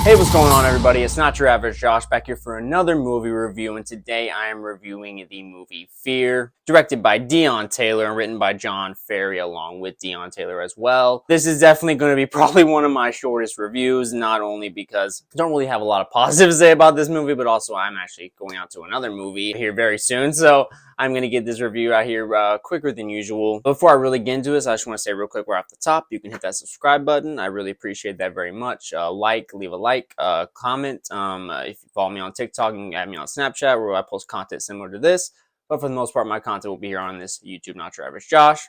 Hey, what's going on, everybody? It's Not Your Average Josh back here for another movie review, and today I am reviewing the movie Fear, directed by Deon Taylor and written by John Ferry along with Deon Taylor as well. This is definitely going to be probably one of my shortest reviews, not only because I don't really have a lot of positives to say about this movie, but also I'm actually going out to another movie here very soon, so I'm going to get this review out here quicker than usual. Before I really get into this, I just want to say real quick, we're off the top. You can hit that subscribe button. I really appreciate that very much. Leave a like, comment. If you follow me on TikTok, you can add me on Snapchat where I post content similar to this. But for the most part, my content will be here on this YouTube Not Your Average Josh.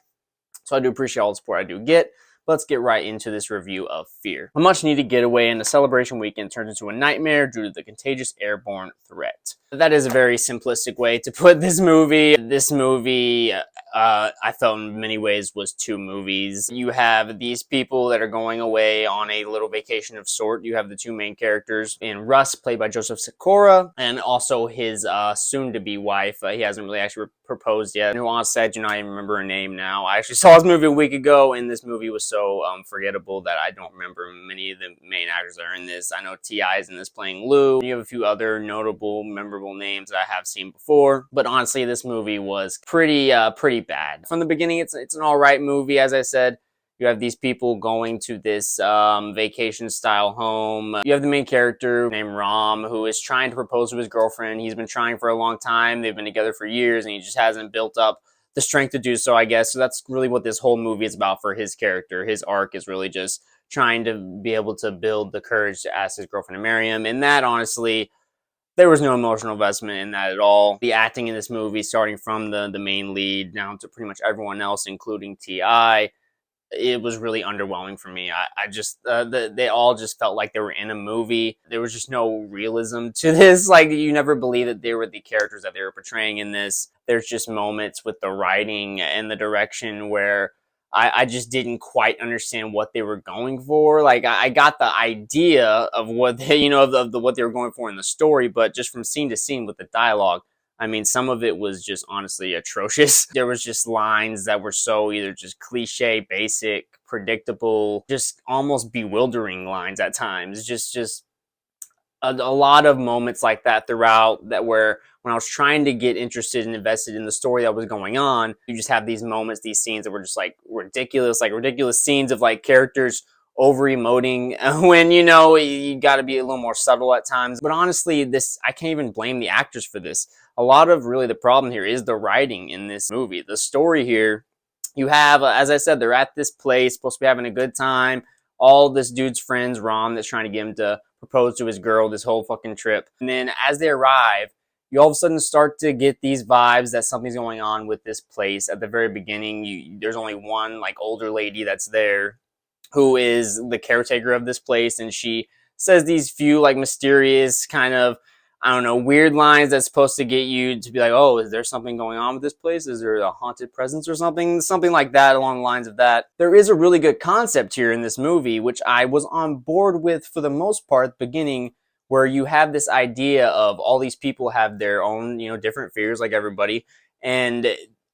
So I do appreciate all the support I do get. Let's get right into this review of Fear. A much-needed getaway and a celebration weekend turns into a nightmare due to the contagious airborne threat. That is a very simplistic way to put this movie. This movie, I felt in many ways was two movies. You have these people that are going away on a little vacation of sort. You have the two main characters in Russ, played by Joseph Sikora, and also his soon-to-be wife. He hasn't really actually proposed yet. And honestly, I do not even remember her name now. I actually saw this movie a week ago, and this movie was so forgettable that I don't remember many of the main actors that are in this. I know T.I. is in this playing Lou. You have a few other notable, memorable names that I have seen before. But honestly, this movie was pretty bad. From the beginning, it's an alright movie, as I said. You have these people going to this vacation-style home. You have the main character named Ram, who is trying to propose to his girlfriend. He's been trying for a long time. They've been together for years, and he just hasn't built up the strength to do so, I guess. So that's really what this whole movie is about for his character. His arc is really just trying to be able to build the courage to ask his girlfriend to marry him. And that, honestly, there was no emotional investment in that at all. The acting in this movie, starting from the main lead down to pretty much everyone else, including T.I., it was really underwhelming for me. I just, they all just felt like they were in a movie. There was just no realism to this. Like, you never believe that they were the characters that they were portraying in this. There's just moments with the writing and the direction where I just didn't quite understand what they were going for. Like, I got the idea of what they, of what they were going for in the story, but just from scene to scene with the dialogue, I mean, some of it was just honestly atrocious. There was just lines that were so either just cliche, basic, predictable, just almost bewildering lines at times. Just a lot of moments like that throughout, that where when I was trying to get interested and invested in the story that was going on, you just have these moments, these scenes that were just like ridiculous scenes of like characters over emoting when you got to be a little more subtle at times. But honestly, I can't even blame the actors for this. A lot of really the problem here is the writing in this movie. The story here, you have, as I said, they're at this place, supposed to be having a good time. All this dude's friends, Rom, that's trying to get him to propose to his girl this whole fucking trip. And then as they arrive, you all of a sudden start to get these vibes that something's going on with this place. At the very beginning, there's only one like older lady that's there who is the caretaker of this place, and she says these few like mysterious kind of, I don't know, weird lines that's supposed to get you to be like, oh, is there something going on with this place? Is there a haunted presence or something? Something like that, along the lines of that. There is a really good concept here in this movie, which I was on board with for the most part at the beginning, where you have this idea of all these people have their own, different fears like everybody, and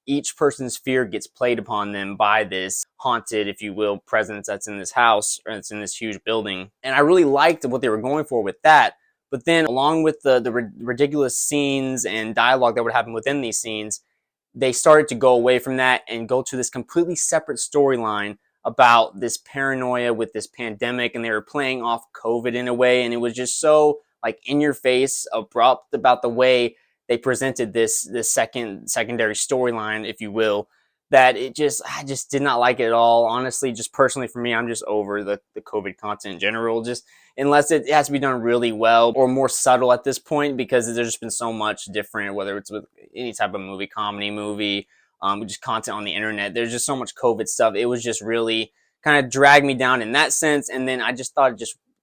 each person's fear gets played upon them by this haunted, if you will, presence that's in this house, or it's in this huge building. And I really liked what they were going for with that. But then along with the ridiculous scenes and dialogue that would happen within these scenes, they started to go away from that and go to this completely separate storyline about this paranoia with this pandemic, and they were playing off COVID in a way, and it was just so like in your face, abrupt about the way they presented this secondary storyline, if you will, that I just did not like it at all. Honestly, just personally for me, I'm just over the COVID content in general, just unless it has to be done really well or more subtle at this point, because there's just been so much different, whether it's with any type of movie, comedy movie, just content on the internet. There's just so much COVID stuff. It was just really kind of dragged me down in that sense. And then I just thought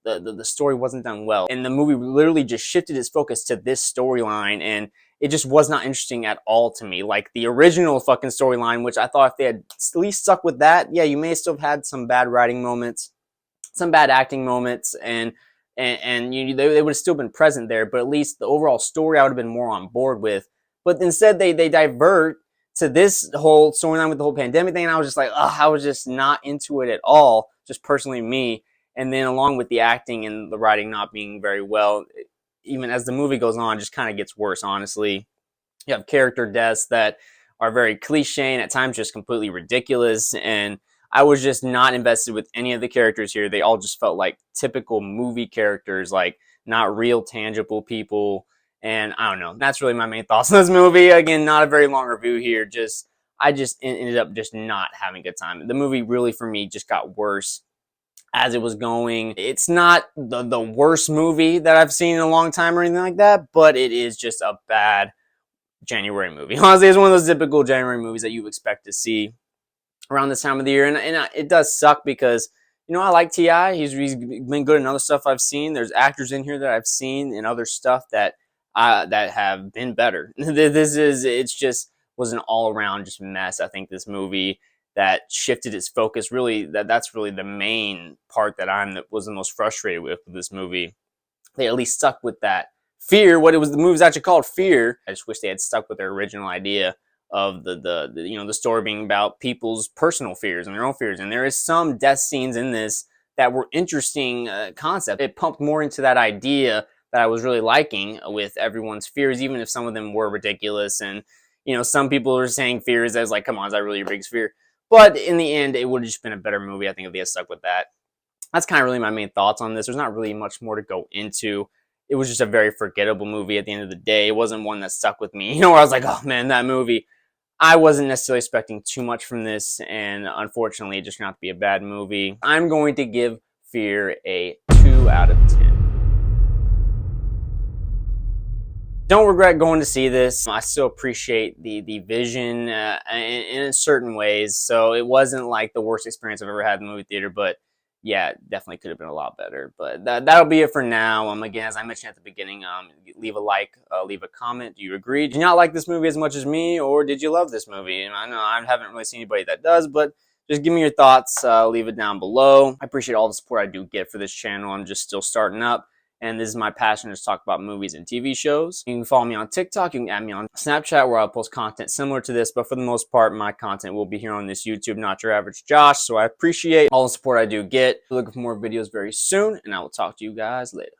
the story wasn't done well. And the movie literally just shifted its focus to this storyline, and it just was not interesting at all to me. Like the original fucking storyline, which I thought if they had at least stuck with that, yeah, you may still have had some bad writing moments, some bad acting moments, and they would have still been present there, but at least the overall story I would have been more on board with. But instead they divert to this whole storyline with the whole pandemic thing, and I was just like, I was just not into it at all, just personally me. And then along with the acting and the writing not being very well, even as the movie goes on, it just kind of gets worse, honestly. You have character deaths that are very cliche and at times just completely ridiculous. And I was just not invested with any of the characters here. They all just felt like typical movie characters, like not real tangible people. And I don't know. That's really my main thoughts on this movie. Again, not a very long review here. I just ended up just not having a good time. The movie really for me just got worse as it was going. It's not the worst movie that I've seen in a long time or anything like that, but it is just a bad January movie. Honestly, it's one of those typical January movies that you expect to see around this time of the year. And it does suck because, I like T.I. He's been good in other stuff I've seen. There's actors in here that I've seen in other stuff that have been better. It's just was an all around just mess. I think this movie that shifted its focus really, that's really the main part that was the most frustrated with this movie. They at least stuck with that Fear. The movie was actually called Fear. I just wish they had stuck with their original idea of the story being about people's personal fears and their own fears. And there is some death scenes in this that were interesting concept. It pumped more into that idea that I was really liking with everyone's fears, even if some of them were ridiculous. And, some people are saying fears as like, come on, is that really your biggest fear? But in the end, it would have just been a better movie, I think, if they had stuck with that. That's kind of really my main thoughts on this. There's not really much more to go into. It was just a very forgettable movie at the end of the day. It wasn't one that stuck with me. Where I was like, oh man, that movie. I wasn't necessarily expecting too much from this, and unfortunately, it just turned out to be a bad movie. I'm going to give Fear a 2 out of 10. Don't regret going to see this. I still appreciate the vision in certain ways. So it wasn't like the worst experience I've ever had in the movie theater, but yeah, definitely could have been a lot better. But that'll be it for now. Again, as I mentioned at the beginning, leave a like, leave a comment. Do you agree? Do you not like this movie as much as me, or did you love this movie? And I know I haven't really seen anybody that does, but just give me your thoughts. Leave it down below. I appreciate all the support I do get for this channel. I'm just still starting up. And this is my passion, to talk about movies and TV shows. You can follow me on TikTok. You can add me on Snapchat, where I'll post content similar to this. But for the most part, my content will be here on this YouTube, Not Your Average Josh. So I appreciate all the support I do get. Looking for more videos very soon, and I will talk to you guys later.